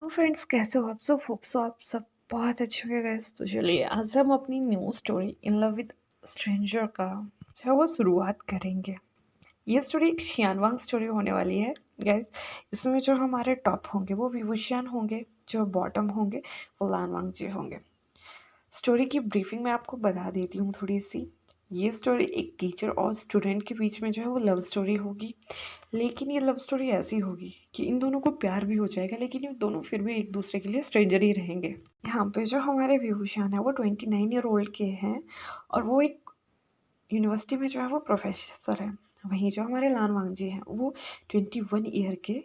तो फ्रेंड्स कैसे हो आप सब होप सो आप सब बहुत अच्छे होंगे गाइस। तो चलिए आज हम अपनी new story in love with stranger का जो है वो शुरुआत करेंगे। ये स्टोरी एक शियानवांग स्टोरी होने वाली है गाइस। इसमें जो हमारे टॉप होंगे वो विभूषियान होंगे, जो बॉटम होंगे वो लानवांग जी होंगे। स्टोरी की ब्रीफिंग मैं आपको बता देती हूँ थोड़ी सी। ये स्टोरी एक टीचर और स्टूडेंट के बीच में जो है वो लव स्टोरी होगी, लेकिन ये लव स्टोरी ऐसी होगी कि इन दोनों को प्यार भी हो जाएगा, लेकिन ये दोनों फिर भी एक दूसरे के लिए स्ट्रेंजर ही रहेंगे। यहाँ पे जो हमारे विभूषण है वो 29 ईयर ओल्ड के हैं और वो एक यूनिवर्सिटी में जो है वो प्रोफेसर है। वहीं जो हमारे लान वांगजी हैं वो 21 ईयर के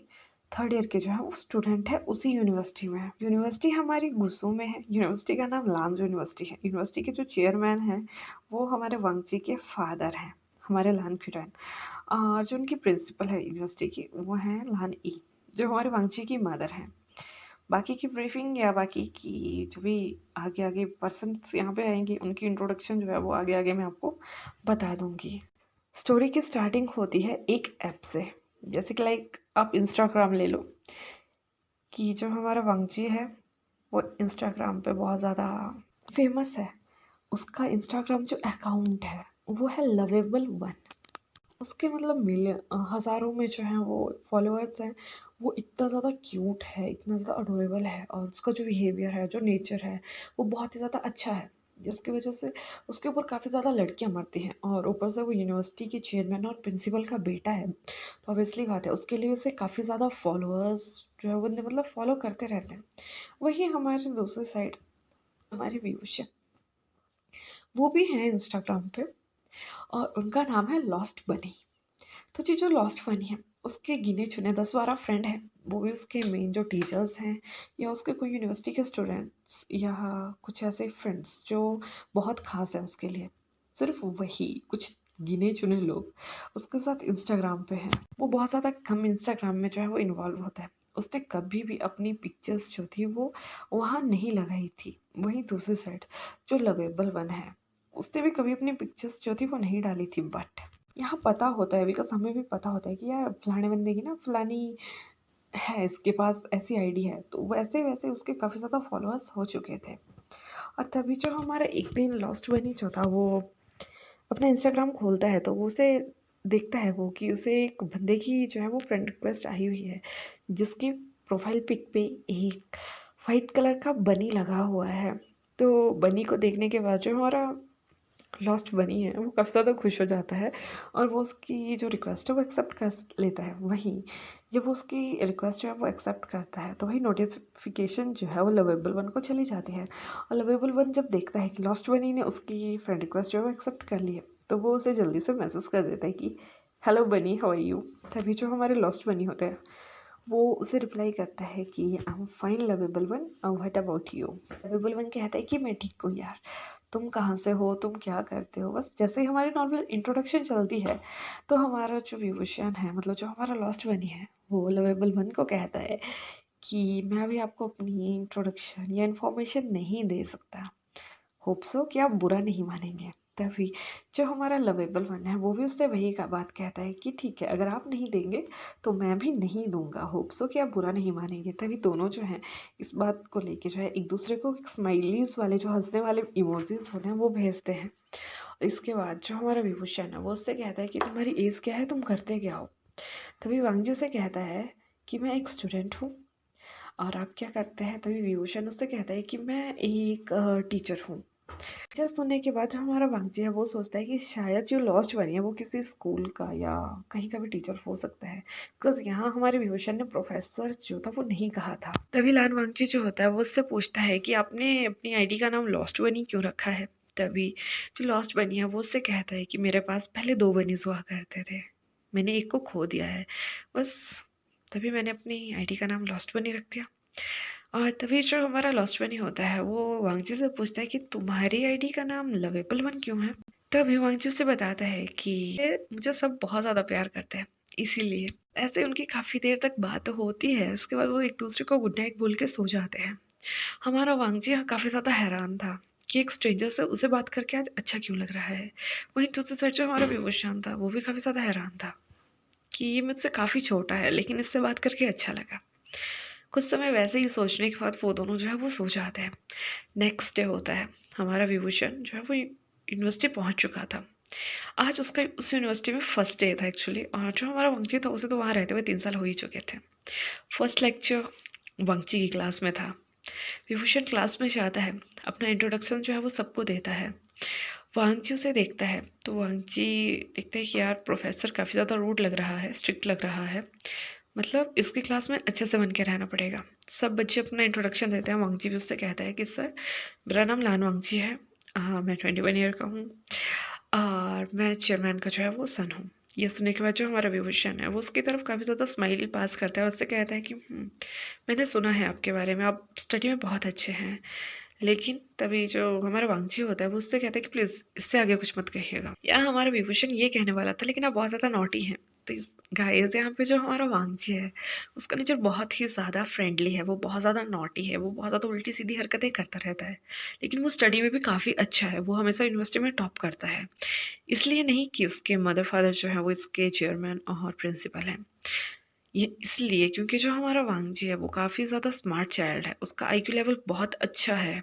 थर्ड ईयर के जो है वो स्टूडेंट है उसी यूनिवर्सिटी में है। यूनिवर्सिटी हमारी गुस्सू में है। यूनिवर्सिटी का नाम लांज यूनिवर्सिटी है। यूनिवर्सिटी के जो चेयरमैन हैं वो हमारे वांगजी के फादर हैं, हमारे लान खुरैन। जो उनकी प्रिंसिपल है यूनिवर्सिटी की वो हैं लान ई, जो हमारे वांगजी की मदर हैं। बाकी की ब्रीफिंग या बाकी की जो भी आगे आगे पर्सन्स यहाँ पे आएंगे उनकी इंट्रोडक्शन जो है वो आगे आगे मैं आपको बता दूंगी। स्टोरी की स्टार्टिंग होती है एक ऐप से, जैसे कि लाइक आप इंस्टाग्राम ले लो। कि जो हमारा वांगजी है वो इंस्टाग्राम पे बहुत ज़्यादा फेमस है। उसका इंस्टाग्राम जो अकाउंट है वो है लवेबल वन। उसके मतलब मिलियन हज़ारों में जो है वो फॉलोअर्स हैं। वो इतना ज़्यादा क्यूट है, इतना ज़्यादा अडोरेबल है और उसका जो बिहेवियर है, जो नेचर है वो बहुत ही ज़्यादा अच्छा है, जिसकी वजह से उसके ऊपर काफ़ी ज़्यादा लड़कियां मरती हैं। और ऊपर से वो यूनिवर्सिटी की चेयरमैन और प्रिंसिपल का बेटा है, तो ऑब्वियसली बात है उसके लिए उसे काफ़ी ज़्यादा फॉलोअर्स जो है वो मतलब फॉलो करते रहते हैं। वही हमारे दूसरी साइड हमारे व्यूज वो भी हैं इंस्टाग्राम पे और उनका नाम है लॉस्ट बनी। तो जी जो लॉस्ट बनी है उसके गिने चुने 10-12 फ्रेंड हैं, वो भी उसके मेन जो टीचर्स हैं या उसके कोई यूनिवर्सिटी के स्टूडेंट्स या कुछ ऐसे फ्रेंड्स जो बहुत ख़ास है उसके लिए। सिर्फ वही कुछ गिने चुने लोग उसके साथ इंस्टाग्राम पे हैं। वो बहुत ज़्यादा कम इंस्टाग्राम में जो है वो इन्वॉल्व होता है। उसने कभी भी अपनी पिक्चर्स जो थी वो वहाँ नहीं लगाई थी। वहीं दूसरी साइड जो लवेबल वन है उसने भी कभी अपनी पिक्चर्स जो थी वो नहीं डाली थी। बट यहाँ पता होता है, बिकॉज़ हमें भी पता होता है कि यार फलाने बंदे की ना फलानी है, इसके पास ऐसी आईडी है, तो वैसे-वैसे उसके काफ़ी ज़्यादा फॉलोअर्स हो चुके थे। और तभी जो हमारा एक दिन लॉस्ट बनी जो था वो अपना इंस्टाग्राम खोलता है तो वो उसे देखता है वो कि उसे एक बंदे की जो है वो फ्रेंड रिक्वेस्ट आई हुई है, जिसकी प्रोफाइल पिक पे एक वाइट कलर का बनी लगा हुआ है। तो बनी को देखने के बाद जो हमारा लॉस्ट बनी है वो काफ़ी ज़्यादा खुश हो जाता है और वो उसकी जो रिक्वेस्ट है वो एक्सेप्ट कर लेता है। वहीं जब वो उसकी रिक्वेस्ट जो है वो एक्सेप्ट करता है तो वही नोटिफिकेशन जो है वो लवेबल वन को चली जाती है। और लवेबल वन जब देखता है कि लॉस्ट बनी ने उसकी फ्रेंड रिक्वेस्ट जो है वो एक्सेप्ट कर ली है तो वो उसे जल्दी से मैसेज कर देता है कि हेलो बनी, हाउ आर यू। तभी जो हमारे लॉस्ट बनी होते हैं वो उसे रिप्लाई करता है कि I am fine lovable one, what about you. Lovable one कहता है कि मैं ठीक हूँ यार, तुम कहाँ से हो, तुम क्या करते हो। बस जैसे ही हमारी नॉर्मल इंट्रोडक्शन चलती है तो हमारा जो विभूषण है मतलब जो हमारा लॉस्ट बनी है वो लवेबल वन को कहता है कि मैं अभी आपको अपनी इंट्रोडक्शन या इन्फॉर्मेशन नहीं दे सकता, होप सो कि आप बुरा नहीं मानेंगे। तभी जो हमारा लवेबल वन है वो भी उससे वही का बात कहता है कि ठीक है, अगर आप नहीं देंगे तो मैं भी नहीं दूंगा, होप सो कि आप बुरा नहीं मानेंगे। तभी दोनों जो हैं इस बात को लेके जो है एक दूसरे को एक स्माइलीज वाले जो हंसने वाले इमोजीज होते हैं वो भेजते हैं। इसके बाद जो हमारा विभूषण है वो उससे कहता है कि तुम्हारी एज क्या है, तुम करते क्या हो। तभी वांगजू से कहता है कि मैं एक स्टूडेंट हूँ और आप क्या करते हैं। तभी विभूषण उससे कहता है कि मैं एक टीचर हूँ। जस्ट सुनने के बाद जो हमारा वांगजी है वो सोचता है कि शायद जो लॉस्ट बनी है वो किसी स्कूल का या कहीं का भी टीचर हो सकता है, बिकॉज यहाँ हमारे विभूषण ने प्रोफेसर जो था वो नहीं कहा था। तभी लान वांगजी जो होता है वो उससे पूछता है कि आपने अपनी आईडी का नाम लॉस्ट बनी क्यों रखा है। तभी जो लॉस्ट बनी है वो उससे कहता है कि मेरे पास पहले 2 बनीज हुआ करते थे, मैंने एक को खो दिया है बस, तभी मैंने अपनी आईडी का नाम लॉस्ट बनी रख दिया। और तभी जो हमारा लॉस्ट बनी होता है वो वांगजी से पूछता है कि तुम्हारी आईडी का नाम लवेबल वन क्यों है। तभी वांगजी उसे बताता है कि ये मुझे सब बहुत ज़्यादा प्यार करते हैं इसीलिए। ऐसे उनकी काफ़ी देर तक बात होती है, उसके बाद वो एक दूसरे को गुड नाइट बोल के सो जाते हैं। हमारा वांगजी काफ़ी ज़्यादा हैरान था कि एक स्ट्रेंजर से उसे बात करके आज अच्छा क्यों लग रहा है। वहीं दूसरी साइड जो हमारा विभूषण था वो भी काफ़ी ज़्यादा हैरान था कि ये मुझसे काफ़ी छोटा है लेकिन इससे बात करके अच्छा लगा। कुछ समय वैसे ही सोचने के बाद वो दोनों जो है वो सो जाते हैं। नेक्स्ट डे होता है, हमारा विभूषण जो है वो यूनिवर्सिटी पहुंच चुका था। आज उसका उस यूनिवर्सिटी में फर्स्ट डे था एक्चुअली, और जो हमारा वंशी था उसे तो वहाँ रहते हुए 3 साल हो ही चुके थे। फर्स्ट लेक्चर वंशी की क्लास में था। विभूषण क्लास में जाता है, अपना इंट्रोडक्शन जो है वो सबको देता है। वांगची उसे देखता है तो वांगची देखता है कि यार प्रोफेसर काफ़ी ज़्यादा रूड लग रहा है, स्ट्रिक्ट लग रहा है, मतलब इसकी क्लास में अच्छे से बन के रहना पड़ेगा। सब बच्चे अपना इंट्रोडक्शन देते हैं। वांगची भी उससे कहता है कि सर, मेरा नाम लान वांगची है, मैं 21 ईयर का हूँ और मैं चेयरमैन का जो है वो सन हूँ। ये सुनने के बाद जो हमारा विभूषण है वो उसकी तरफ काफ़ी ज़्यादा स्माइल पास करता है और उससे कहता है कि मैंने सुना है आपके बारे में, आप स्टडी में बहुत अच्छे हैं। लेकिन तभी जो हमारा वांगची होता है वो उससे कहता है कि प्लीज़ इससे आगे कुछ मत कहिएगा। यहाँ हमारा विभूषण ये कहने वाला था, लेकिन आप बहुत ज़्यादा नॉटी हैं। तो इस गाइस यहाँ पे जो हमारा वांगची है उसका नेचर बहुत ही ज़्यादा फ्रेंडली है, वो बहुत ज़्यादा नॉटी है, वो बहुत ज़्यादा उल्टी-सीधी हरकतें करता रहता है। लेकिन वो स्टडी में भी काफ़ी अच्छा है, वो हमेशा यूनिवर्सिटी में टॉप करता है। इसलिए नहीं कि उसके मदर-फादर जो हैं वो इसके चेयरमैन और प्रिंसिपल हैं। ये इसलिए क्योंकि जो हमारा वांगजी है वो काफ़ी ज़्यादा स्मार्ट चाइल्ड है, उसका आईक्यू लेवल बहुत अच्छा है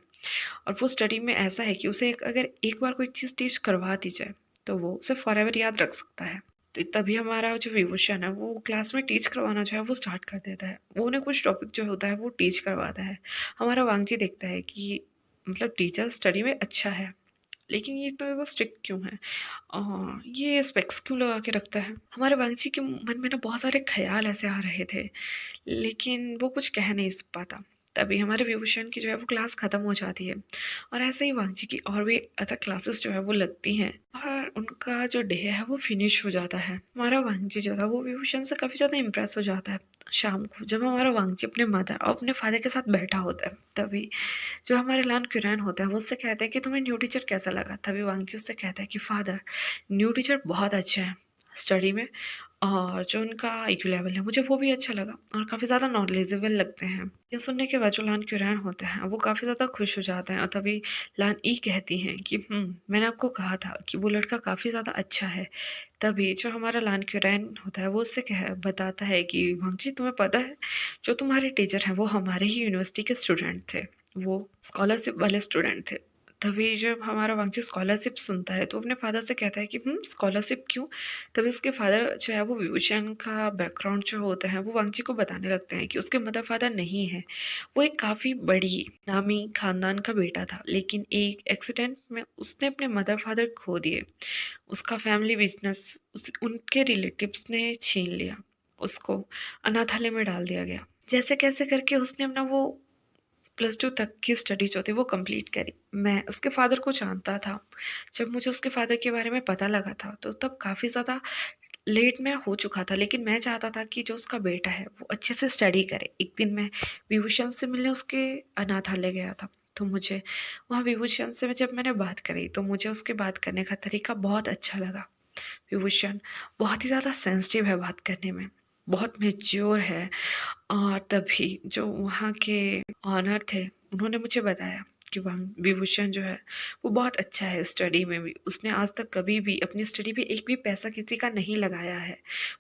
और वो स्टडी में ऐसा है कि उसे अगर एक बार कोई चीज़ टीच करवा दी जाए तो वो उसे फॉरएवर याद रख सकता है। तो तभी हमारा जो विभूषण है वो क्लास में टीच करवाना जो है वो स्टार्ट कर देता है। वो उन्हें कुछ टॉपिक जो होता है वो टीच करवाता है। हमारा वांगजी देखता है कि मतलब टीचर स्टडी में अच्छा है, लेकिन ये इतना ज़्यादा स्ट्रिक्ट क्यों है? ये स्पेक्स क्यों लगा के रखता है? हमारे वांगजी के मन में ना बहुत सारे ख़्याल ऐसे आ रहे थे, लेकिन वो कुछ कह नहीं पाता। तभी हमारे विभूषण की जो है वो क्लास ख़त्म हो जाती है और ऐसे ही वांगजी की और भी अदर क्लासेस जो है वो लगती हैं और उनका जो डे है वो फिनिश हो जाता है। हमारा वांगजी जो था वो विभूषण से काफ़ी ज़्यादा इम्प्रेस हो जाता है। शाम को जब हमारा वांगजी अपने मदर और अपने फादर के साथ बैठा होता है, तभी जो हमारे लान क्यूरैन होता है वो उससे कहता है कि तुम्हें न्यू टीचर कैसा लगा? तभी वांगजी उससे कहता है कि फादर, न्यू टीचर बहुत अच्छे हैं स्टडी में और जो उनका आईक्यू लेवल है मुझे वो भी अच्छा लगा और काफ़ी ज़्यादा नॉलेजेबल लगते हैं। ये सुनने के बाद जो लान क्यूरैन होते हैं वो काफ़ी ज़्यादा खुश हो जाते हैं और तभी लान ई कहती हैं कि मैंने आपको कहा था कि वो लड़का काफ़ी ज़्यादा अच्छा है। तभी जो हमारा लान क्यूरैन होता है वो उससे बताता है कि वांगजी, तुम्हें पता है जो तुम्हारे टीचर हैं वो हमारे ही यूनिवर्सिटी के स्टूडेंट थे, वो स्कॉलरशिप वाले स्टूडेंट थे। तभी जब हमारा वांगजी स्कॉलरशिप सुनता है तो अपने फादर से कहता है कि स्कॉलरशिप क्यों? तभी उसके फादर जो है वो विभूषण का बैकग्राउंड जो होता है वो वांगजी को बताने लगते हैं कि उसके मदर फादर नहीं है। वो एक काफ़ी बड़ी नामी खानदान का बेटा था, लेकिन एक एक्सीडेंट में उसने अपने मदर फादर खो दिए। उसका फैमिली बिज़नेस उनके रिलेटिव्स ने छीन लिया। उसको अनाथालय में डाल दिया गया। जैसे-कैसे करके उसने अपना वो +2 तक की स्टडी जो थी वो कंप्लीट करी। मैं उसके फ़ादर को जानता था। जब मुझे उसके फ़ादर के बारे में पता लगा था तो तब काफ़ी ज़्यादा लेट मैं हो चुका था, लेकिन मैं चाहता था कि जो उसका बेटा है वो अच्छे से स्टडी करे। एक दिन मैं विभूषण से मिलने उसके अनाथालय गया था। तो मुझे वहाँ विभूषण से जब मैंने बात करी तो मुझे उसके बात करने का तरीका बहुत अच्छा लगा। विभूषण बहुत ही ज़्यादा सेंसिटिव है बात करने में, बहुत मैच्योर है और तभी जो वहाँ के ऑनर थे, उन्होंने मुझे बताया कि वहाँ विभूषण जो है, वो बहुत अच्छा है स्टडी में भी। उसने आज तक कभी भी अपनी स्टडी पे एक भी पैसा किसी का नहीं लगाया है।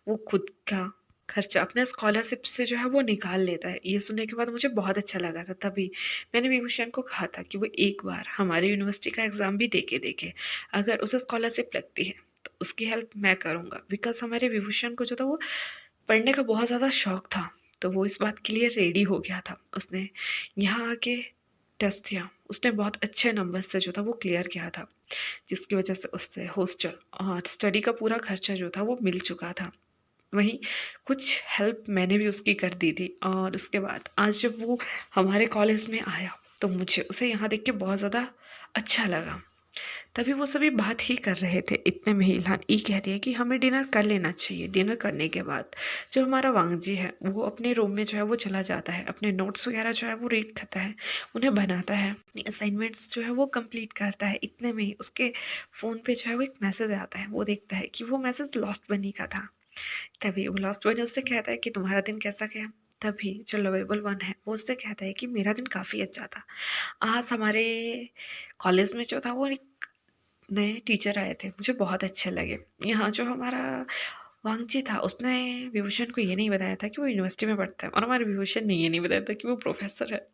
वो खुद का खर्चा अपने स्कॉलरशिप से जो है वो निकाल लेता है। ये सुनने के बाद मुझे बहुत अच्छा लगा था। तभी मैंने विभूषण को कहा था कि वो एक बार हमारे यूनिवर्सिटी का एग्ज़ाम भी दे के देखे। अगर उसे स्कॉलरशिप लगती है, तो उसकी हेल्प मैं करूँगा। बिकॉज़ हमारे विभूषण को जो था वो पढ़ने का बहुत ज़्यादा शौक था, तो वो इस बात के लिए रेडी हो गया था। उसने यहाँ आके टेस्ट दिया, उसने बहुत अच्छे नंबर से जो था वो क्लियर किया था, जिसकी वजह से उससे हॉस्टल और स्टडी का पूरा खर्चा जो था वो मिल चुका था। वहीं कुछ हेल्प मैंने भी उसकी कर दी थी और उसके बाद आज जब वो हमारे कॉलेज में आया, तो मुझे उसे यहाँ देख के बहुत ज़्यादा अच्छा लगा। तभी वो सभी बात ही कर रहे थे, इतने में ही इल्हान ई कहती है कि हमें डिनर कर लेना चाहिए। डिनर करने के बाद जो हमारा वांगजी है वो अपने रूम में जो है वो चला जाता है, अपने नोट्स वगैरह जो है वो रीड करता है, उन्हें बनाता है, अपनी असाइनमेंट्स जो है वो कंप्लीट करता है। इतने में ही उसके फ़ोन पे जो है वो एक मैसेज आता है, वो देखता है कि वो मैसेज लॉस्ट बनी का था। तभी वो लॉस्ट बनी उससे कहता है कि तुम्हारा दिन कैसा गया? तभी जो लवेबल वन है वो उससे कहता है कि मेरा दिन काफ़ी अच्छा था। आज हमारे कॉलेज में जो था वो एक नए टीचर आए थे, मुझे बहुत अच्छे लगे। यहाँ जो हमारा वांगची था, उसने विभूषण को ये नहीं बताया था कि वो यूनिवर्सिटी में पढ़ता है और हमारे विभूषण ने ये नहीं बताया था कि वो प्रोफेसर है।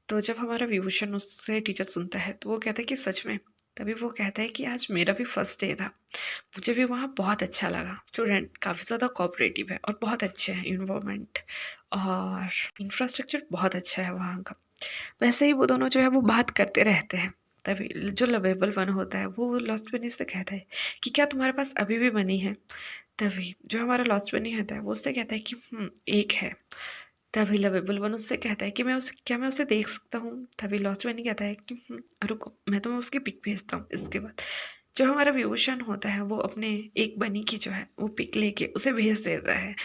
तो जब हमारा विभूषण उससे टीचर सुनता है तो वो कहता है कि सच में? तभी वो कहता है कि आज मेरा भी फर्स्ट डे था। मुझे भी वहाँ बहुत अच्छा लगा। स्टूडेंट काफ़ी ज़्यादा कोऑपरेटिव है और बहुत अच्छे हैं एनवायरनमेंट और इंफ्रास्ट्रक्चर बहुत अच्छा है वहाँ का। वैसे ही वो दोनों जो है वो बात करते रहते हैं। तभी जो लवेबल वन होता है वो लॉस्ट बनी से कहता है कि क्या तुम्हारे पास अभी भी मनी है? तभी जो हमारा लॉस्ट बनी होता है वो उससे कहता है कि एक है। तभी लवेबल वन उससे कहता है कि मैं उसे देख सकता हूँ? तभी लॉस्ट बनी कहता है कि रुको, मैं तुम्हें उसकी पिक भेजता हूँ। इसके बाद जो हमारा विभूषण होता है वो अपने एक बनी की जो है वो पिक लेके उसे भेज देता है।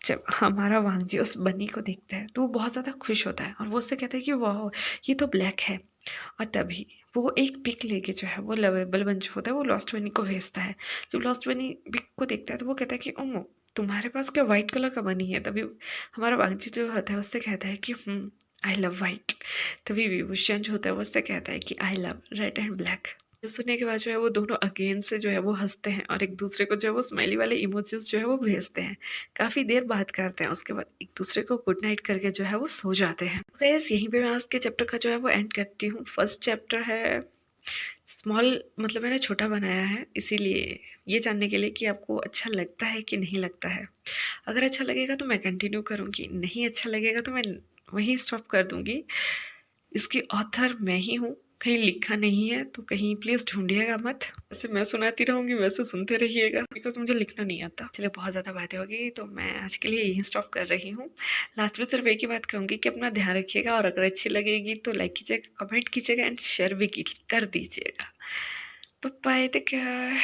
जब हमारा वांगजी उस बनी को देखता है तो वो बहुत ज़्यादा खुश होता है और वो उससे कहता है कि वाह, ये तो ब्लैक है। और तभी वो एक पिक लेके जो है वो लवेबल वन जो होता है वो लॉस्ट बनी को भेजता है। जब लॉस्ट बनी पिक को देखता है तो वो कहता है कि ओह, तुम्हारे पास क्या वाइट कलर का बनी है? तभी हमारा वांगजी जो होता है उससे कहता है कि आई लव वाइट। तभी विभूषण जो होता है वो उससे कहता है कि I love red and black. ये सुनने के बाद जो है वो दोनों अगेन से जो है वो हंसते हैं और एक दूसरे को जो है वो स्माइली वाले इमोजीज जो है वो भेजते हैं। काफ़ी देर बात करते हैं, उसके बाद एक दूसरे को गुड नाइट करके जो है वो सो जाते हैं। गाइस यहीं पे मैं आज के चैप्टर का जो है वो एंड करती हूँ। फर्स्ट चैप्टर है स्मॉल, मतलब मैंने छोटा बनाया है इसीलिए, ये जानने के लिए कि आपको अच्छा लगता है कि नहीं लगता है। अगर अच्छा लगेगा तो मैं कंटिन्यू करूँगी, नहीं अच्छा लगेगा तो मैं वहीं स्टॉप कर दूँगी। इसकी ऑथर मैं ही हूँ, कहीं लिखा नहीं है तो कहीं प्लीज़ ढूंढिएगा मत। वैसे मैं सुनाती रहूँगी, वैसे सुनते रहिएगा, बिकॉज मुझे लिखना नहीं आता। चलिए बहुत ज़्यादा बातें हो गई तो मैं आज के लिए यहीं स्टॉप कर रही हूँ। लास्ट में सिर्फ एक ही बात कहूँगी कि अपना ध्यान रखिएगा और अगर अच्छी लगेगी तो लाइक कीजिएगा, कमेंट कीजिएगा एंड शेयर भी कर दीजिएगा। Bye bye, take care.